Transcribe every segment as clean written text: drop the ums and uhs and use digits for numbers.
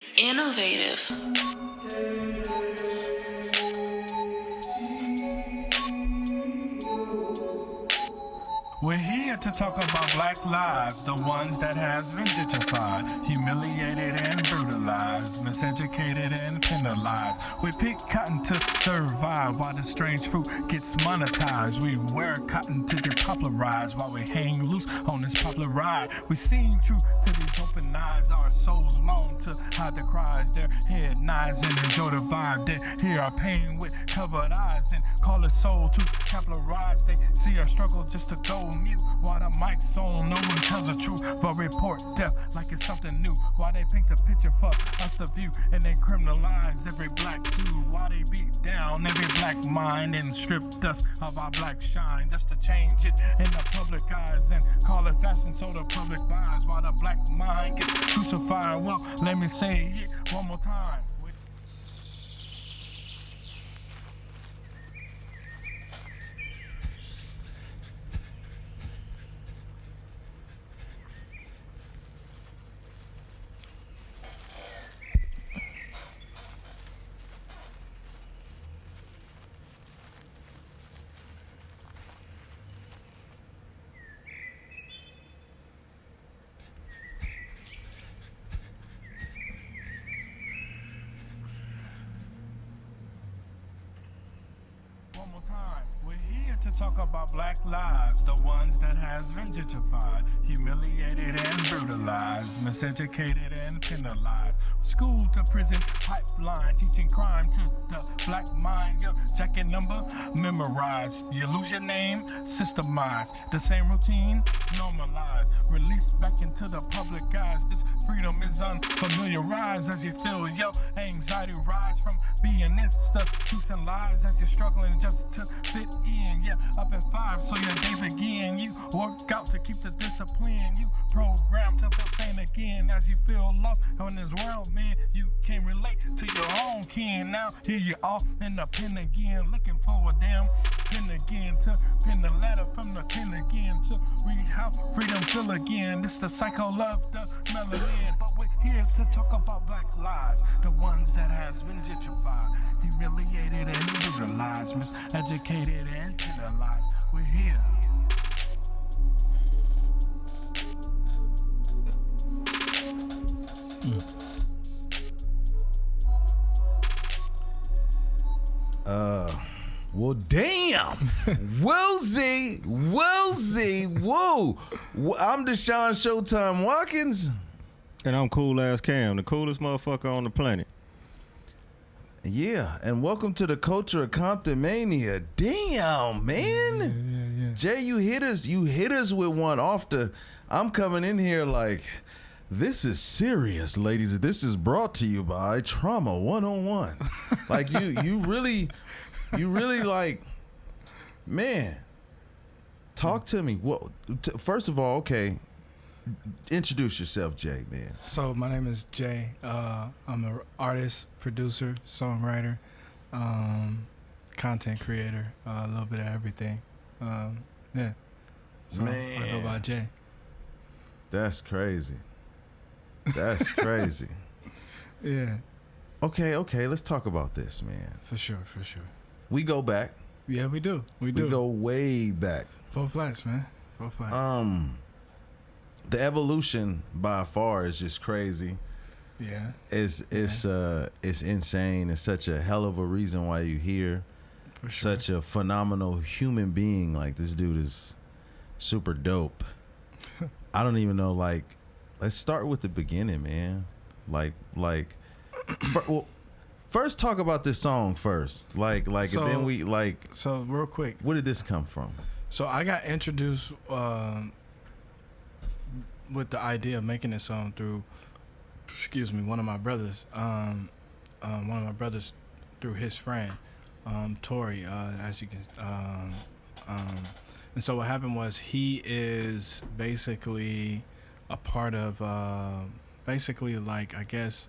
Innovative. We're here to talk about black lives, the ones that has been gentrified, humiliated and brutalized, miseducated and penalized. We pick cotton to survive while the strange fruit gets monetized. We wear cotton to get popularized while we hang loose on this popular ride. We sing true to these open eyes, our souls moan to hide the cries. Their head nods and enjoy the vibe. They hear our pain with covered eyes and call it soul to capitalize. They see our struggle just to go mute. While the mic's on, no one tells the truth, but report death like it's something new. While they paint the picture for us to view, and they criminalize every black dude. While they beat down every black mind and strip us of our black shine, just to change it in the public eyes and call it fashion so the public buys. While the black mind gets crucified, well, let me say it one more time. One more time. We're here to talk about black lives, the ones that has been gentrified, humiliated and brutalized, miseducated and penalized. School to prison pipeline, teaching crime to the black mind. Your jacket number memorized. You lose your name, systemized. The same routine normalized. Released back into the public eyes. This freedom is unfamiliarized as you feel your anxiety rise from being institutionalized as you're struggling just to fit in. Yeah, up at 5 so your day begin. You work out to keep the discipline. You program to feel sane again as you feel lost in this world, man. You can't relate to your own kin. Now here you are in the pen again, looking for a damn pen again to pin the ladder from the pen again to read how freedom feel again. This the cycle of the melanin, but we're here to talk about black lives, the ones that has been gentrified, humiliated and brutalized, miseducated and penalized. We're here. Well, damn. Woozy, whoa. I'm Deshaun Showtime Watkins. And I'm Cool Ass Cam, the coolest motherfucker on the planet. Yeah, and welcome to the culture of ComptonMania. Damn, man. Yeah. Jay, you hit us with one off the. I'm coming in here like, this is serious, ladies. This is brought to you by Trauma 101. Like you really like, man. Talk to me. Well, first of all, okay. Introduce yourself, Jay, man. So my name is Jay. I'm an artist, producer, songwriter, content creator, a little bit of everything. Yeah. So Man. I go by Jay. That's crazy. That's crazy. Yeah, Okay. Let's talk about this, man. for sure. We go back. Yeah, we do. We go way back. Full flats, man. Full flats. The evolution by far is just crazy. Yeah. It's insane. It's such a hell of a reason why you're here. For sure. Such a phenomenal human being. Like, this dude is super dope. I don't even know. Like, let's start with the beginning, man. First talk about this song first. Like, So- and then we like. So real quick. Where did this come from? So I got introduced with the idea of making this song through, one of my brothers. One of my brothers through his friend, Tori. As you can, and so what happened was he is basically a part of, basically like I guess,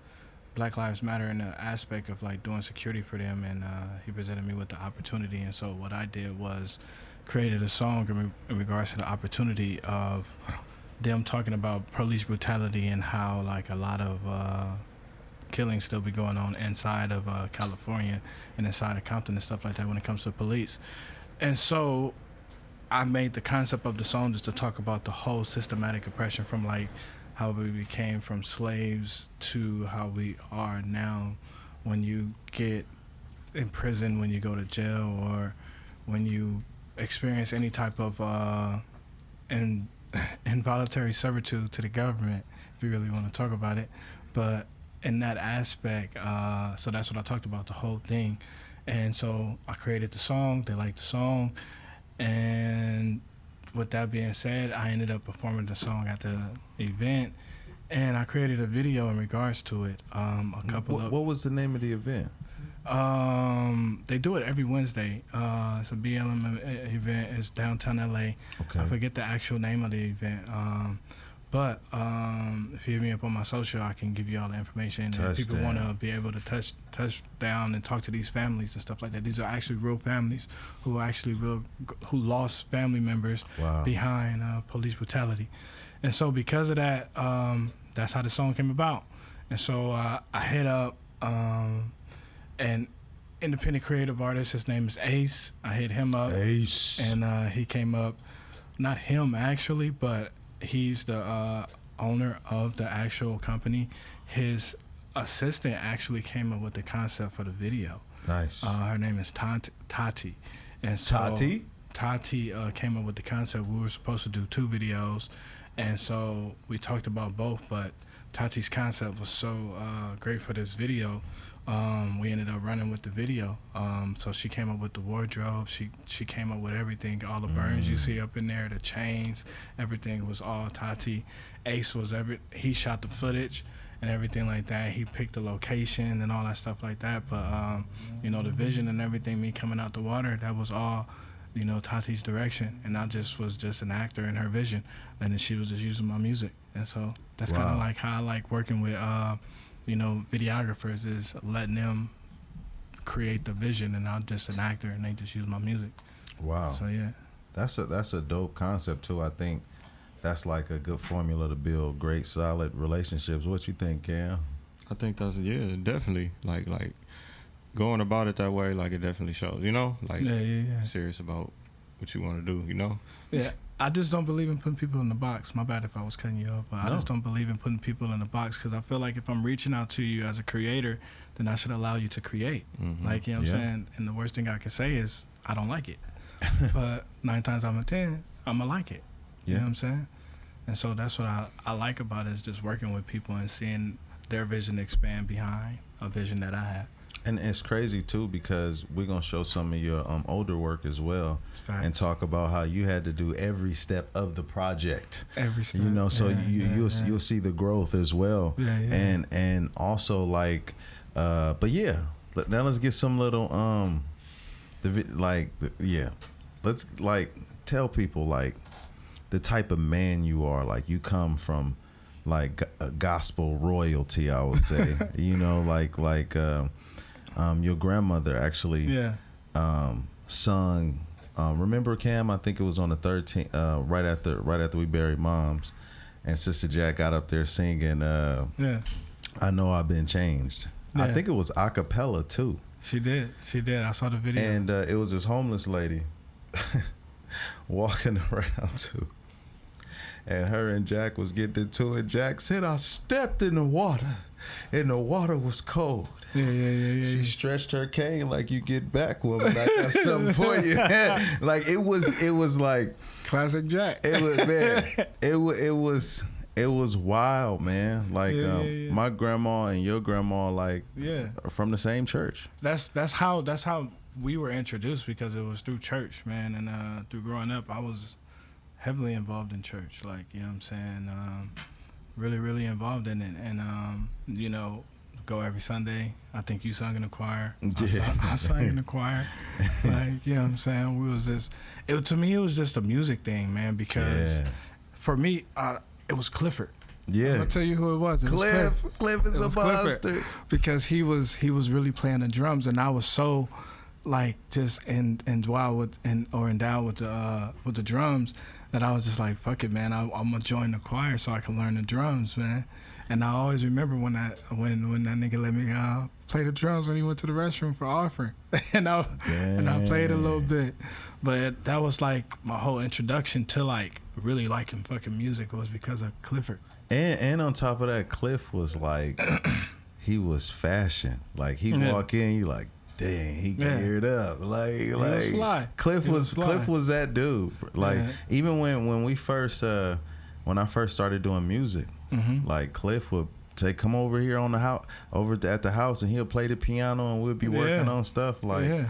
Black Lives Matter in the aspect of like doing security for them, and he presented me with the opportunity, and so what I did was created a song in regards to the opportunity of them talking about police brutality and how like a lot of killings still be going on inside of California and inside of Compton and stuff like that when it comes to police. And so I made the concept of the song just to talk about the whole systematic oppression from like how we became from slaves to how we are now when you get in prison, when you go to jail, or when you experience any type of involuntary servitude to the government, if you really want to talk about it. But in that aspect, so that's what I talked about, the whole thing. And so I created the song, they liked the song, and with that being said, I ended up performing the song at the event, and I created a video in regards to it. What was the name of the event? They do it every Wednesday. It's a BLM event. It's downtown LA. Okay. I forget the actual name of the event. But if you hit me up on my social, I can give you all the information. And if people want to be able to touch down and talk to these families and stuff like that. These are actually real families who lost family members behind police brutality. And so because of that, that's how the song came about. And so I hit up an independent creative artist. His name is Ace. I hit him up. Ace. And he came up, not him actually, but he's the owner of the actual company. His assistant actually came up with the concept for the video. Nice. Her name is Tati. And so Tati came up with the concept. We were supposed to do 2 videos, and so we talked about both, but Tati's concept was so great for this video. We ended up running with the video. So she came up with the wardrobe. She came up with everything, all the burns you see up in there, the chains, everything was all Tati. Ace was he shot the footage and everything like that. He picked the location and all that stuff like that. But you know, the vision and everything, me coming out the water, that was all, you know, Tati's direction, and I just was just an actor in her vision, and then she was just using my music. And so that's kind of like how I like working with you know, videographers, is letting them create the vision, and I'm just an actor and they just use my music. Wow. So yeah. That's a dope concept too. I think that's like a good formula to build great solid relationships. What you think, Cam? I think that's definitely like going about it that way, like it definitely shows, you know? Like serious about what you want to do, you know? Yeah. I just don't believe in putting people in the box. My bad if I was cutting you off, but I just don't believe in putting people in the box, because I feel like if I'm reaching out to you as a creator, then I should allow you to create. Like, you know what I'm saying? And the worst thing I can say is I don't like it. But 9 times out of 10, I'm going to like it. You know what I'm saying? And so that's what I like about it, is just working with people and seeing their vision expand behind a vision that I have. And it's crazy too, because we're gonna show some of your older work as well. Facts. And talk about how you had to do every step of the project. Every step, you know. So you'll see the growth as well. And also like, but yeah. Now let's get some little let's like tell people like the type of man you are. Like you come from like gospel royalty, I would say. You know, like. Your grandmother actually sung. Remember, Cam? I think it was on the 13th, right after we buried Moms, and Sister Jack got up there singing. I know I've been changed. I think it was a cappella too. She did. I saw the video. And it was this homeless lady walking around too. And her and Jack was getting into it. Jack said, "I stepped in the water, and the water was cold." She stretched her cane like, "You get back, woman. I got something for you." Like it was like classic Jack. It was, man. It was wild, man. Like my grandma and your grandma, like are from the same church. That's how we were introduced, because it was through church, man. And through growing up, I was heavily involved in church, like, you know what I'm saying, really involved in it. And you know, go every Sunday. I think you sung in the choir. I sang in the choir. Like, you know what I'm saying, we was just, to me it was just a music thing, man, because for me it was Clifford. I'll tell you who it was. It Cliff. was Cliff is a monster, because he was really playing the drums, and I was so like just endowed with the drums, that I was just like, fuck it, man, I'm gonna join the choir so I can learn the drums, man. And I always remember when that nigga let me play the drums when he went to the restroom for offering, and I played a little bit. But that was like my whole introduction to like really liking fucking music was because of Clifford. And on top of that, Cliff was like, he was fashion. Like he walk in, you like, dang, he geared up. Like was fly. Cliff was that dude. Like even when we first when I first started doing music, like Cliff would say, come over here on the house, at the house, and he'll play the piano, and we'll be working on stuff like.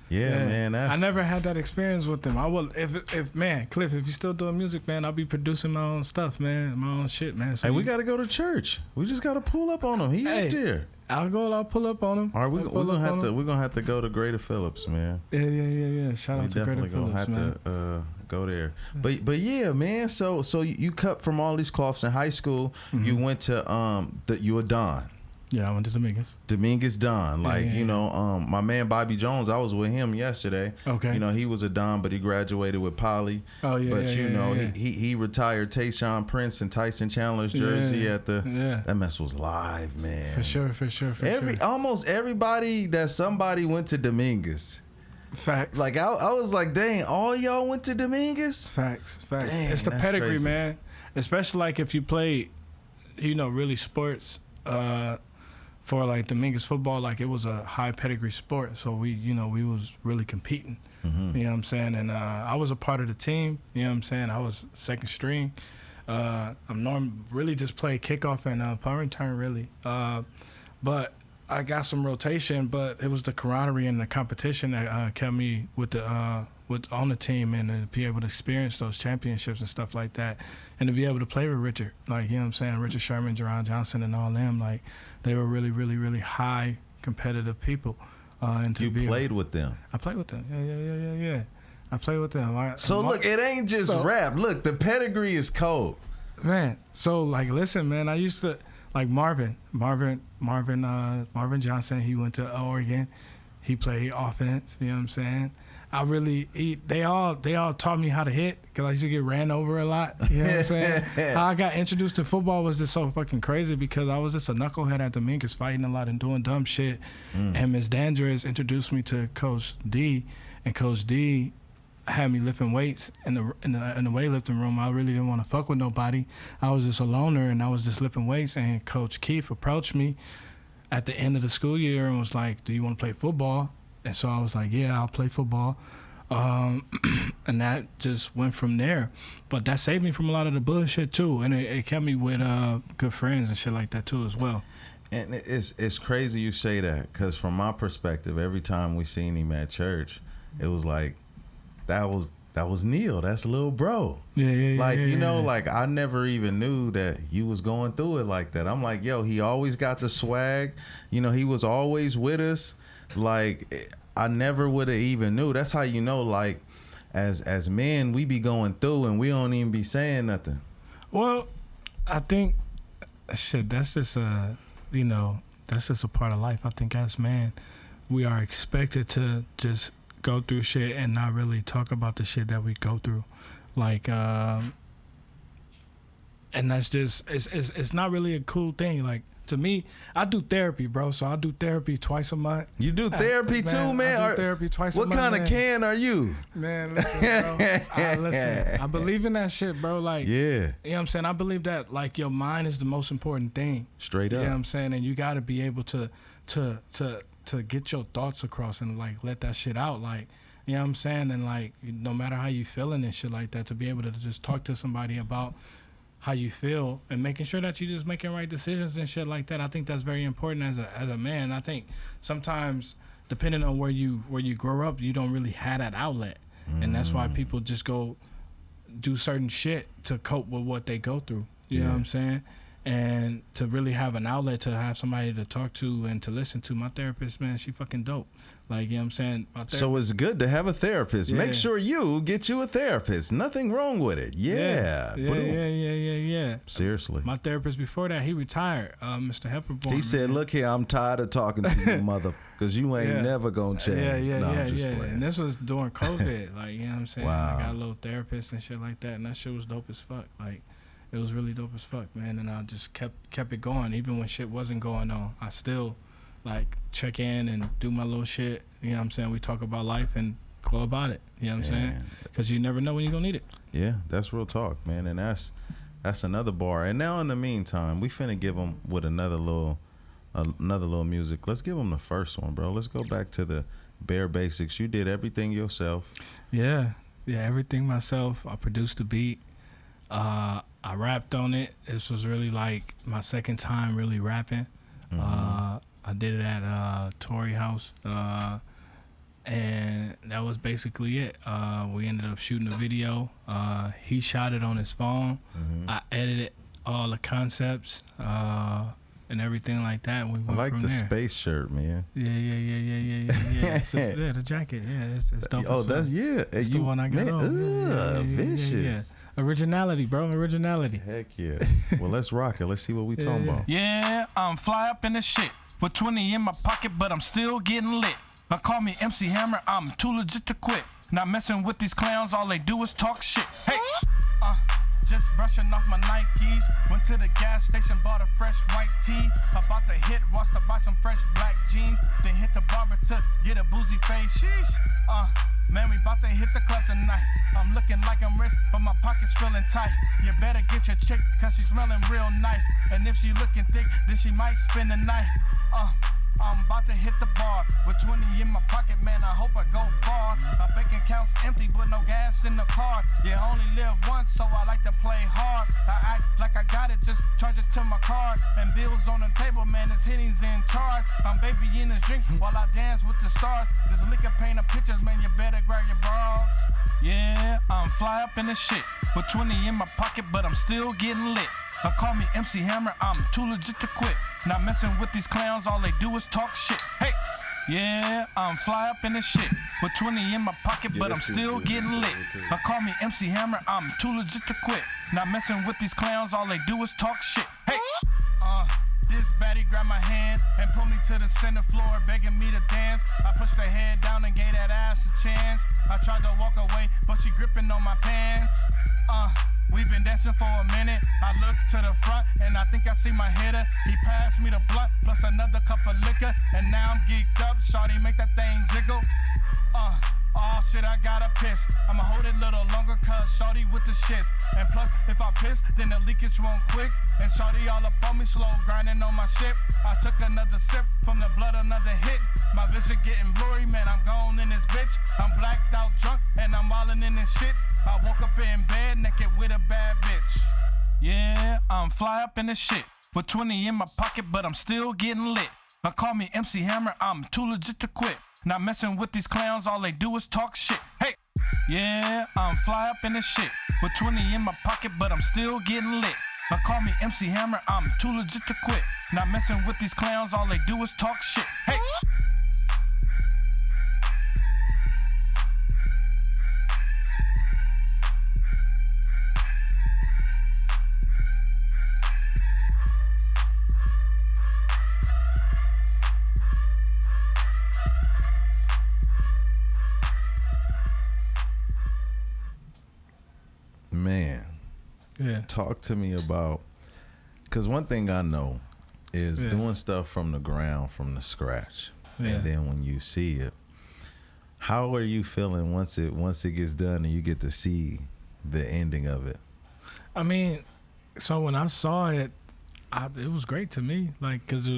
Yeah, man. I never had that experience with him. I will, if man, Cliff, if you still doing music, man, I'll be producing my own stuff, man, my own shit, man. So hey, we gotta go to church. We just gotta pull up on him. He up there. I'll pull up on him. All right, we're gonna have to go to Greater Phillips, man. Yeah. Shout out to Greater Phillips, man. We definitely gonna have to go there. But yeah, man. So you cut from all these cloths in high school. You went to you were Don. Yeah, I went to Dominguez. Dominguez Don. Like, you know, my man Bobby Jones, I was with him yesterday. Okay. You know, he was a Don, but he graduated with Poly. Oh, yeah. But, you know, he retired Tayshaun Prince and Tyson Chandler's jersey at the... Yeah. That mess was live, man. For sure. Almost everybody that somebody went to Dominguez. Facts. Like, I was like, dang, all y'all went to Dominguez? Facts. Dang, it's the pedigree, crazy. Man. Especially, like, if you play, you know, really sports... for like Dominguez football, like it was a high pedigree sport, so we was really competing. You know what I'm saying? And I was a part of the team. You know what I'm saying? I was second string. I'm really just play kickoff and punt return really. But I got some rotation, but it was the camaraderie and the competition that kept me on the team, and to be able to experience those championships and stuff like that, and to be able to play with Richard, like, you know what I'm saying, Richard Sherman, Jerron Johnson, and all them, like, they were really, really, really high competitive people. And to played with them? I played with them. Yeah. I played with them. Look, it ain't just rap. Look, the pedigree is cold. Man, so like, listen, man, I used to like Marvin Johnson. He went to Oregon. He played offense. You know what I'm saying? They all taught me how to hit because I used to get ran over a lot. You know what I'm saying? How I got introduced to football was just so fucking crazy because I was just a knucklehead at Dominguez, fighting a lot and doing dumb shit. And Ms. Dandridge introduced me to Coach D, and Coach D had me lifting weights in the weightlifting room. I really didn't want to fuck with nobody. I was just a loner, and I was just lifting weights. And Coach Keith approached me at the end of the school year and was like, "Do you want to play football?" And so I was like, yeah, I'll play football. And that just went from there. But that saved me from a lot of the bullshit, too. And it kept me with good friends and shit like that, too, as well. And it's crazy you say that, because from my perspective, every time we seen him at church, it was like, that was Neil. That's little bro. Yeah. Like, you know, like, I never even knew that you was going through it like that. I'm like, yo, he always got the swag. You know, he was always with us. Like, I never would have even knew. That's how you know, like, as men, we be going through and we don't even be saying nothing. Well, I think, shit, that's just that's just a part of life. I think as men, we are expected to just go through shit and not really talk about the shit that we go through. Like, and that's just, it's not really a cool thing. Like, to me, I do therapy, bro. So I do therapy twice a month. You do therapy too, man? I do therapy twice a month. What kind of can are you? Man, listen, bro. I believe in that shit, bro. Like, yeah. You know what I'm saying? I believe that, like, your mind is the most important thing. Straight up. You know what I'm saying? And you got to be able to get your thoughts across and, like, let that shit out. Like, you know what I'm saying? And, like, no matter how you feeling and shit like that, to be able to just talk to somebody about how you feel and making sure that you're just making right decisions and shit like that. I think that's very important as a man. I think sometimes, depending on where you grow up, you don't really have that outlet. And that's why people just go do certain shit to cope with what they go through. You know what I'm saying? And to really have an outlet, to have somebody to talk to and to listen to. My therapist, man, she fucking dope. Like, you know what I'm saying? So it's good to have a therapist. Yeah. Make sure you get you a therapist. Nothing wrong with it. Yeah. Seriously. My therapist before that, he retired, Mr. Hepperborn. He said, look here, I'm tired of talking to you, mother, because you ain't never going to change. Yeah. And this was during COVID. Like, you know what I'm saying? Wow. I got a little therapist and shit like that, and that shit was dope as fuck. Like, It was really dope as fuck, man. And I just kept it going, even when shit wasn't going on. I still like check in and do my little shit. You know what I'm saying? We talk about life and go about it. You know what I'm saying? Because you never know when you're gonna need it. Yeah, that's real talk, man. And that's another bar. And now in the meantime, we finna give them with another little music. Let's give them the first one, bro. Let's go back to the bare basics. You did everything yourself. Yeah, everything myself. I produced the beat. I rapped on it. This was really like my second time really rapping. I did it at Tory House, and that was basically it. We ended up shooting a video. He shot it on his phone. I edited all the concepts and everything like that. And we went I like from the there. Space shirt, man. Yeah. It's just, the jacket. Yeah, it's dope. Oh, that's It's the one I got on. Vicious. Yeah. Originality, bro. Originality. Heck yeah. Well, let's rock it. Let's see what we talking about. Yeah, I'm fly up in the shit. With 20 in my pocket, but I'm still getting lit. Now call me MC Hammer, I'm too legit to quit. Not messing with these clowns, all they do is talk shit. Hey, just brushing off my Nikes. Went to the gas station, bought a fresh white tee. About to hit, watched to buy some fresh black jeans. Then hit the barber to get a boozy face. Sheesh. Man, we bout to hit the club tonight. I'm looking like I'm rich, but my pockets feeling tight. You better get your chick, cause she's smelling real nice. And if she looking thick, then she might spend the night. I'm about to hit the bar with 20 in my pocket, man. I hope I go far. My bank account's empty, but no gas in the car. You only live once, so I like to play hard. I act like I got it, just charge it to my card. And bills on the table, man, this hitting's in charge. I'm baby in this drink while I dance with the stars. This liquor paint a pictures, man, you better grab your bras. Yeah, I'm fly up in the shit with 20 in my pocket, but I'm still getting lit. Now call me MC Hammer, I'm too legit to quit. Not messing with these clowns, all they do is talk shit. Hey, yeah, I'm fly up in the shit with 20 in my pocket, but I'm still getting lit. Now call me MC Hammer, I'm too legit to quit. Not messing with these clowns, all they do is talk shit. Hey, this baddie grabbed my hand and pulled me to the center floor, begging me to dance. I pushed her head down and gave that ass a chance. I tried to walk away, but she gripping on my pants. We've been dancing for a minute. I look to the front and I think I see my hitter. He passed me the blunt plus another cup of liquor, and now I'm geeked up. Shawty make that thing jiggle. Oh shit, I gotta piss. I'ma hold it a little longer cause shawty with the shits. And plus, if I piss, then the leakage won't quick. And shawty all up on me, slow grinding on my ship. I took another sip from the blood, another hit. My vision getting blurry, man, I'm gone in this bitch. I'm blacked out drunk and I'm wildin' in this shit. I woke up in bed naked with a bad bitch. Yeah, I'm fly up in this shit with 20 in my pocket, but I'm still getting lit. Now call me MC Hammer, I'm too legit to quit. Not messing with these clowns, all they do is talk shit. Hey, yeah, I'm fly up in this shit with 20 in my pocket, but I'm still getting lit. Now call me MC Hammer, I'm too legit to quit. Not messing with these clowns, all they do is talk shit. Hey. Man, Yeah. talk to me about, because one thing I know is doing stuff from the ground, from the scratch, and then when you see it, how are you feeling once it gets done and you get to see the ending of it? I mean, so when I saw it, it was great to me, like, cause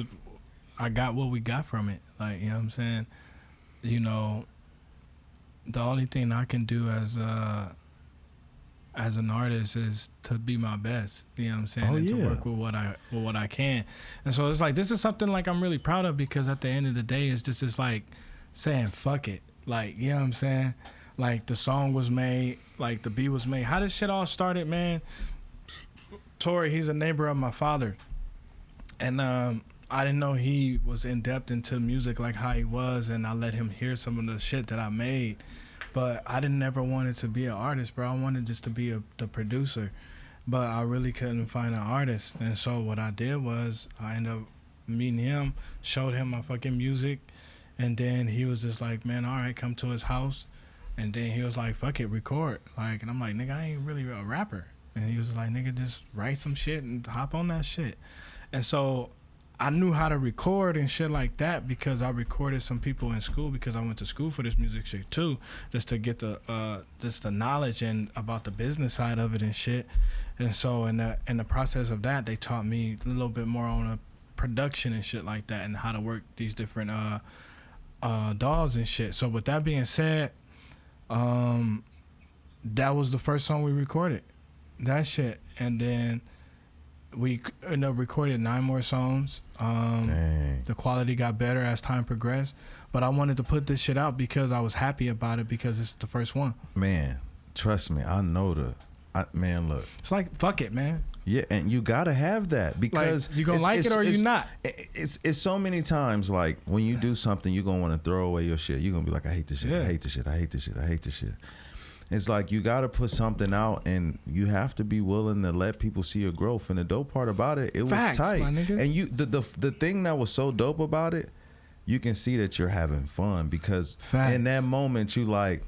I got what we got from it, like, you know what I'm saying. You know, the only thing I can do as an artist is to be my best, you know what I'm saying, and to work with what I can. And so it's like, this is something like I'm really proud of, because at the end of the day, it's just, it's like saying fuck it, like, you know what I'm saying, like the song was made, like the beat was made. How this shit all started, man, Tory, he's a neighbor of my father, and I didn't know he was in depth into music like how he was, and I let him hear some of the shit that I made. But I didn't ever want it to be an artist, bro. I wanted just to be the producer. But I really couldn't find an artist. And so what I did was I ended up meeting him, showed him my fucking music. And then he was just like, man, all right, come to his house. And then he was like, fuck it, record. Like, and I'm like, nigga, I ain't really a rapper. And he was like, nigga, just write some shit and hop on that shit. And so I knew how to record and shit like that because I recorded some people in school because I went to school for this music shit too, just to get the knowledge and about the business side of it and shit. And so in the process of that, they taught me a little bit more on a production and shit like that and how to work these different DAWs and shit. So with that being said, that was the first song we recorded, that shit. And then we ended up recording 9 more songs. The quality got better as time progressed, but I wanted to put this shit out because I was happy about it because it's the first one. Man, trust me, I know man, look. It's like, fuck it, man. Yeah, and you gotta have that because like, you gonna like it or you not. It's so many times like when you do something, you're gonna want to throw away your shit. You're gonna be like, I hate this shit. I hate this shit. I hate this shit. I hate this shit. It's like you got to put something out, and you have to be willing to let people see your growth. And the dope part about it, was tight. My nigga. And you, the thing that was so dope about it, you can see that you're having fun because in that moment you like,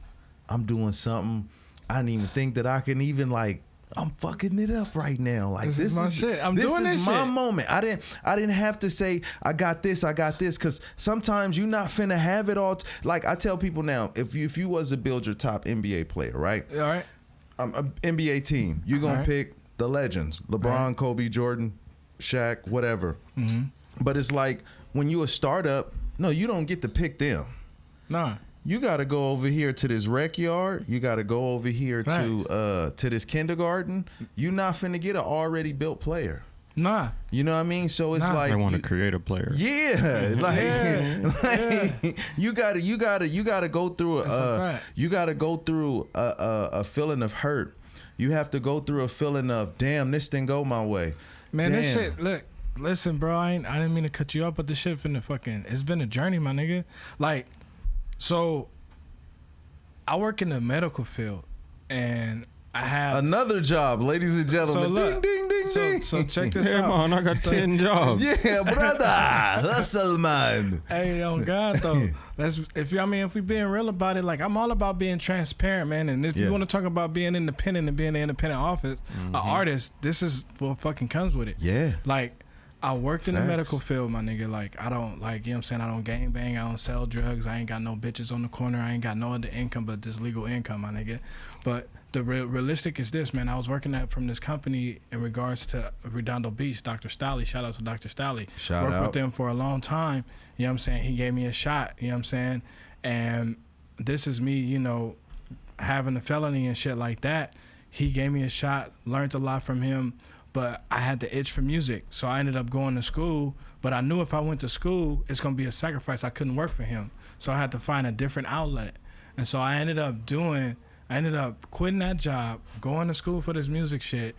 I'm doing something. I didn't even think that I can even like. I'm fucking it up right now. Like this is my shit. I'm doing this shit. This is my moment. I didn't have to say I got this, because sometimes you're not finna have it all. Like I tell people now, if you was to build your top NBA player, right? All right. NBA team, you're gonna pick the legends: LeBron, Kobe, Jordan, Shaq, whatever. Mm-hmm. But it's like when you a startup, no, you don't get to pick them. Nah. You got to go over here to this rec yard. You got to go over here to this kindergarten. You not finna get an already built player. Nah. You know what I mean? So it's like I want to create a player. Yeah. You gotta go through a feeling of hurt. You have to go through a feeling of, damn, this didn't go my way. Man, this shit, look, listen, bro, I didn't mean to cut you off, but this shit it's been a journey, my nigga. Like, so, I work in the medical field, and I have another job, ladies and gentlemen. So look, ding, ding, ding. So check this out. Come on, I got 10 jobs. Yeah, brother, hustle, man. Hey, on God though, if we being real about it, like I'm all about being transparent, man. And if you want to talk about being independent and being an independent office, an artist, this is what fucking comes with it. Yeah, like. I worked in the medical field, my nigga. Like, I don't, like, you know what I'm saying? I don't gang bang. I don't sell drugs. I ain't got no bitches on the corner. I ain't got no other income but this legal income, my nigga. But the realistic is this, man. I was working from this company in regards to Redondo Beach, Dr. Stalley. Shout out to Dr. Stalley. Worked with them for a long time. You know what I'm saying? He gave me a shot. You know what I'm saying? And this is me, you know, having a felony and shit like that. He gave me a shot. Learned a lot from him. But I had the itch for music, so I ended up going to school. But I knew if I went to school, it's gonna be a sacrifice. I couldn't work for him, so I had to find a different outlet. And so I ended up quitting that job, going to school for this music shit.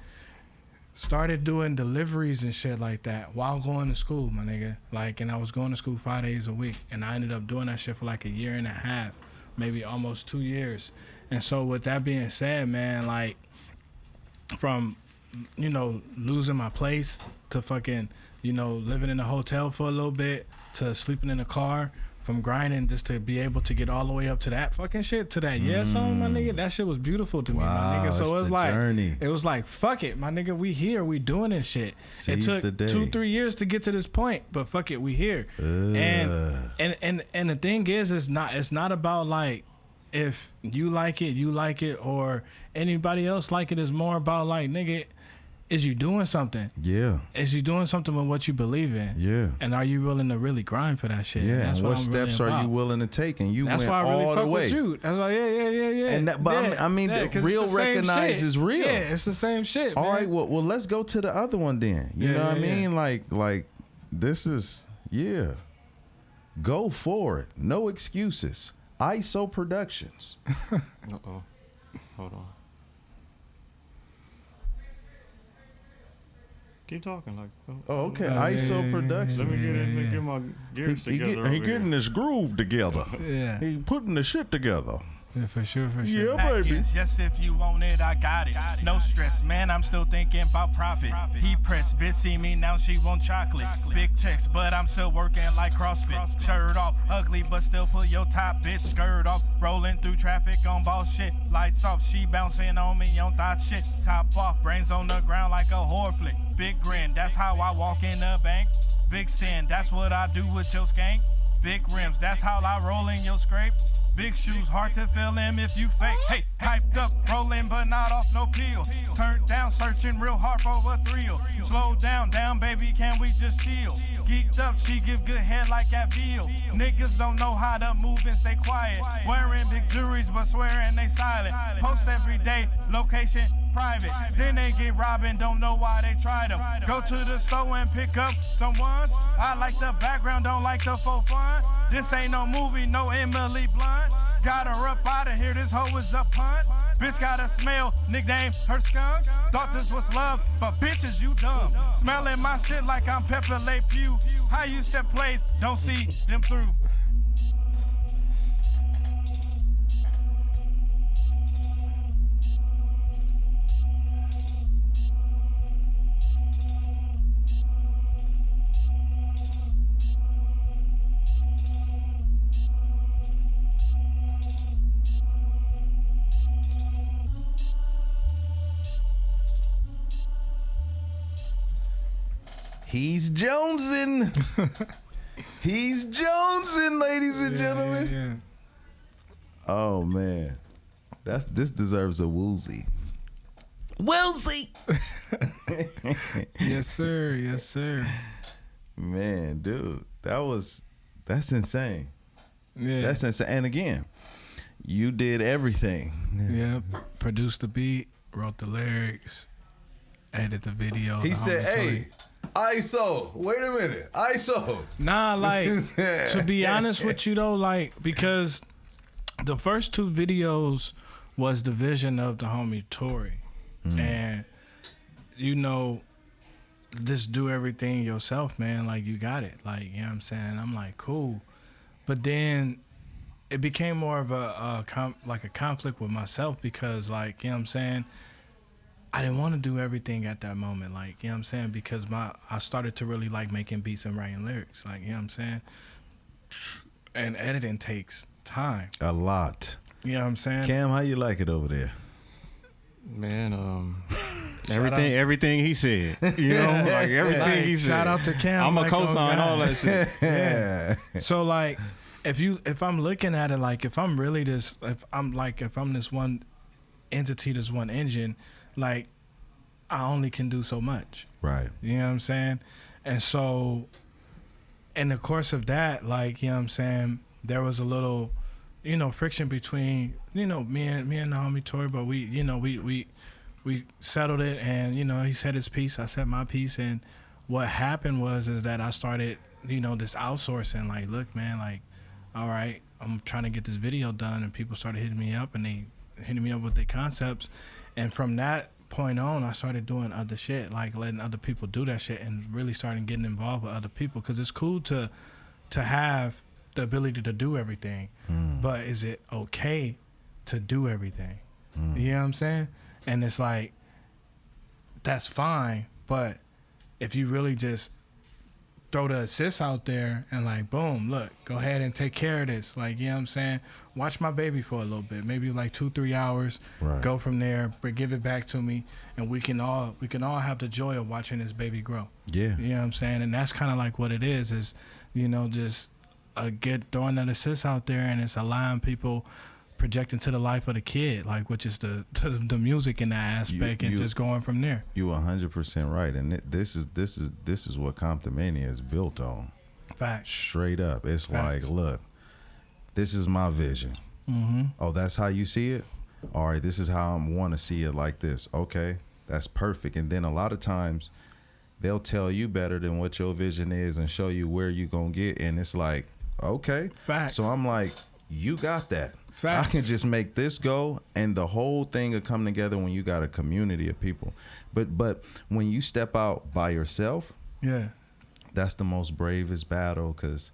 Started doing deliveries and shit like that while going to school, my nigga. Like, and I was going to school 5 days a week, and I ended up doing that shit for like 1.5 years, maybe almost 2 years. And so with that being said, man, like from losing my place to fucking, living in a hotel for a little bit to sleeping in a car, from grinding just to be able to get all the way up to that fucking shit, to that song, my nigga. That shit was beautiful to me, my nigga. So it was like, it was like, fuck it, my nigga, we here, we doing this shit. It took 2-3 years to get to this point, but fuck it, we here. And the thing is, it's not about like, if you like it, or anybody else like it. Is more about like, nigga, is you doing something? Yeah. Is you doing something with what you believe in? Yeah. And are you willing to really grind for that shit? Yeah. And that's what steps are you willing to take? And that's went why I really all fuck the way. With you. That's why, yeah. And that, but I mean, the real recognizes real. Yeah, it's the same shit. All man. right. Well, let's go to the other one then. You know what I mean? Like this is go for it. No excuses. ISO Productions. Uh-oh. Hold on. Keep talking. Like. Oh, okay. ISO Productions. Let me get my gears together. He getting his groove together. Yeah. He putting the shit together. Yeah, for sure. Yeah, baby. Just if you want it, I got it. No stress, man, I'm still thinking about profit. He pressed, bitch see me now, she want chocolate. Big checks, but I'm still working like CrossFit. Shirt off, ugly, but still put your top, bitch. Skirt off, rolling through traffic on boss shit. Lights off, she bouncing on me on thought shit. Top off, brains on the ground like a whore flick. Big grin, that's how I walk in the bank. Big sin, that's what I do with your skank. Big rims, that's how I roll in your scrape. Big shoes, hard to fill them if you fake. Hey, hyped up, rolling but not off no peel. Turned down, searching real hard for a thrill. Slow down, baby, can we just chill? Geeked up, she give good head like that veal. Niggas don't know how to move and stay quiet. Wearing big jewelries but swearing they silent. Post every day, location private. Then they get robbed and don't know why they tried them. Go to the store and pick up someone. I like the background, don't like the faux fun. This ain't no movie, no Emily Blunt. Got her up out of here, this hoe is a punt. Bitch got a smell, nickname her skunk. Thought this was love, but bitches you dumb. Smelling my shit like I'm Pepper Le Pew. How you set plays, don't see them through. He's jonesing. He's jonesing, ladies and gentlemen. Yeah. Oh man, this deserves a woozy. Woozy. Yes, sir. Man, dude, that's insane. Yeah. That's insane. And again, you did everything. Yep. Produced the beat, wrote the lyrics, edited the video. He the said, homie told "Hey, ISO, wait a minute, ISO." Nah, like, to be honest with you though, like, because the first two videos was the vision of the homie Tory. And, you know, just do everything yourself, man. Like, you got it. Like, you know what I'm saying? I'm like, cool. But then it became more of a conflict with myself because, like, you know what I'm saying? I didn't want to do everything at that moment, like, you know what I'm saying? Because I started to really like making beats and writing lyrics, like, you know what I'm saying? And editing takes time. A lot. You know what I'm saying? Cam, how you like it over there? Man, everything he said, you know, like everything he said. Shout out to Cam. I'm a co-sign all that shit. Yeah. So like, if I'm looking at it, like, if I'm this one entity, this one engine, like, I only can do so much. Right. You know what I'm saying? And so in the course of that, like, you know what I'm saying, there was a little, you know, friction between, you know, me and the homie Tory, but we, you know, we settled it, and, you know, he said his piece, I said my piece, and what happened is that I started, you know, this outsourcing, like, look, man, like, all right, I'm trying to get this video done, and people started hitting me up, and they hitting me up with their concepts, and from that point on, I started doing other shit, like letting other people do that shit, and really starting getting involved with other people, because it's cool to have the ability to do everything, but is it okay to do everything? You know what I'm saying? And it's like, that's fine, but if you really just throw the assist out there and like, boom, look, go ahead and take care of this, like, you know what I'm saying, watch my baby for a little bit, maybe like 2-3 hours, right. Go from there, but give it back to me, and we can all have the joy of watching this baby grow. Yeah. You know what I'm saying? And that's kind of like what it is, you know, just throwing that assist out there, and it's allowing people projecting to the life of the kid, like, which is the music in that aspect, and just going from there. You 100% right, and this is what ComptonMania is built on. Facts. Straight up, it's Facts. like, look, this is my vision. Oh, that's how you see it. All right, this is how I want to see it, like this. Okay, that's perfect. And then a lot of times, they'll tell you better than what your vision is and show you where you're gonna get, and it's like, okay. Facts. So I'm like, you got that. Facts. I can just make this go, and the whole thing will come together when you got a community of people. But when you step out by yourself, Yeah. that's the most bravest battle, because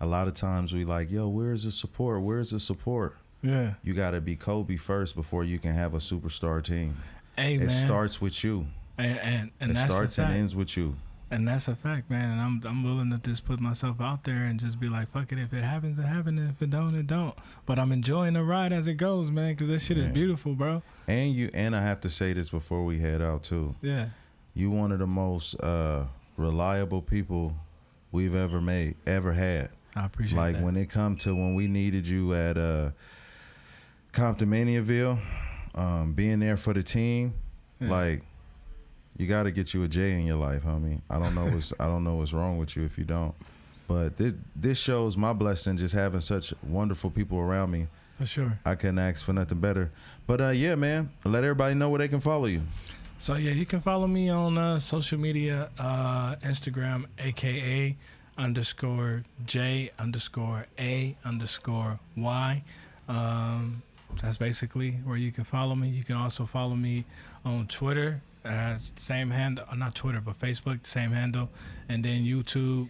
a lot of times we like, yo, where's the support? Where's the support? Yeah. You got to be Kobe first before you can have a superstar team. Hey, man. It starts with you. And it that's starts and ends with you. And that's a fact, man. And I'm willing to just put myself out there and just be like, fuck it. If it happens, it happens. If it don't, it don't. But I'm enjoying the ride as it goes, man, because this shit is beautiful, bro. And I have to say this before we head out too. Yeah. You one of the most reliable people we've ever had. I appreciate that. Like when it come to when we needed you at ComptonManiaville, being there for the team, like. You got to get you a J in your life, homie. I don't know what's wrong with you if you don't. But this shows my blessing, just having such wonderful people around me. For sure. I couldn't ask for nothing better. But yeah, man, let everybody know where they can follow you. So yeah, you can follow me on social media, Instagram, aka _J_A_Y. That's basically where you can follow me. You can also follow me on Twitter. Same handle, not Twitter, but Facebook, same handle. And then YouTube,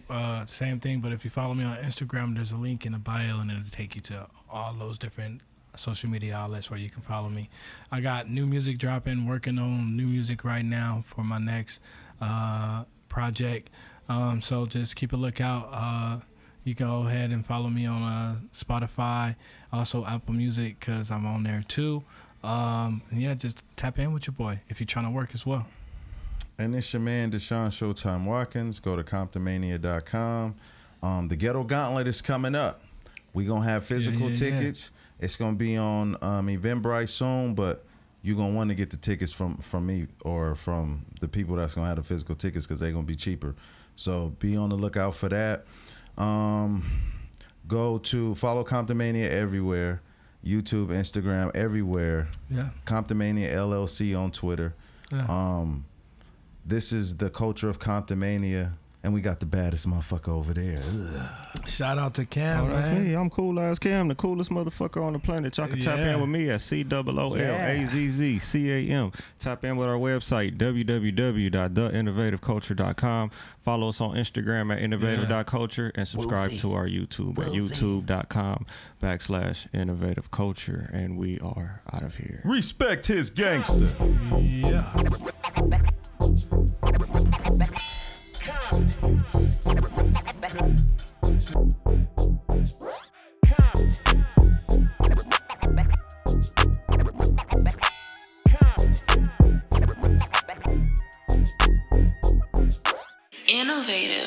same thing. But if you follow me on Instagram, there's a link in the bio and it'll take you to all those different social media outlets where you can follow me. I got new music dropping, working on new music right now for my next project. So just keep a lookout. You can go ahead and follow me on Spotify, also Apple Music, because I'm on there too. Yeah, just tap in with your boy if you're trying to work as well. And it's your man, Deshaun Showtime Watkins. Go to ComptonMania.com. The Ghetto Gauntlet is coming up. We're going to have physical tickets. Yeah. It's going to be on Eventbrite soon, but you're going to want to get the tickets from me or from the people that's going to have the physical tickets because they're going to be cheaper. So be on the lookout for that. Go to follow ComptonMania everywhere. YouTube, Instagram, everywhere. Yeah. ComptonMania LLC on Twitter. Yeah. This is the culture of ComptonMania, and we got the baddest motherfucker over there. Ugh. Shout out to Cam, that's me. I'm Cool Ass Cam, the coolest motherfucker on the planet. Y'all can tap in with me at COOLAZZCAM. Tap in with our website, www.theinnovativeculture.com. Follow us on Instagram at innovative.culture and subscribe to our YouTube at youtube.com/innovativeculture. And we are out of here. Respect his gangster. Yeah. Innovative.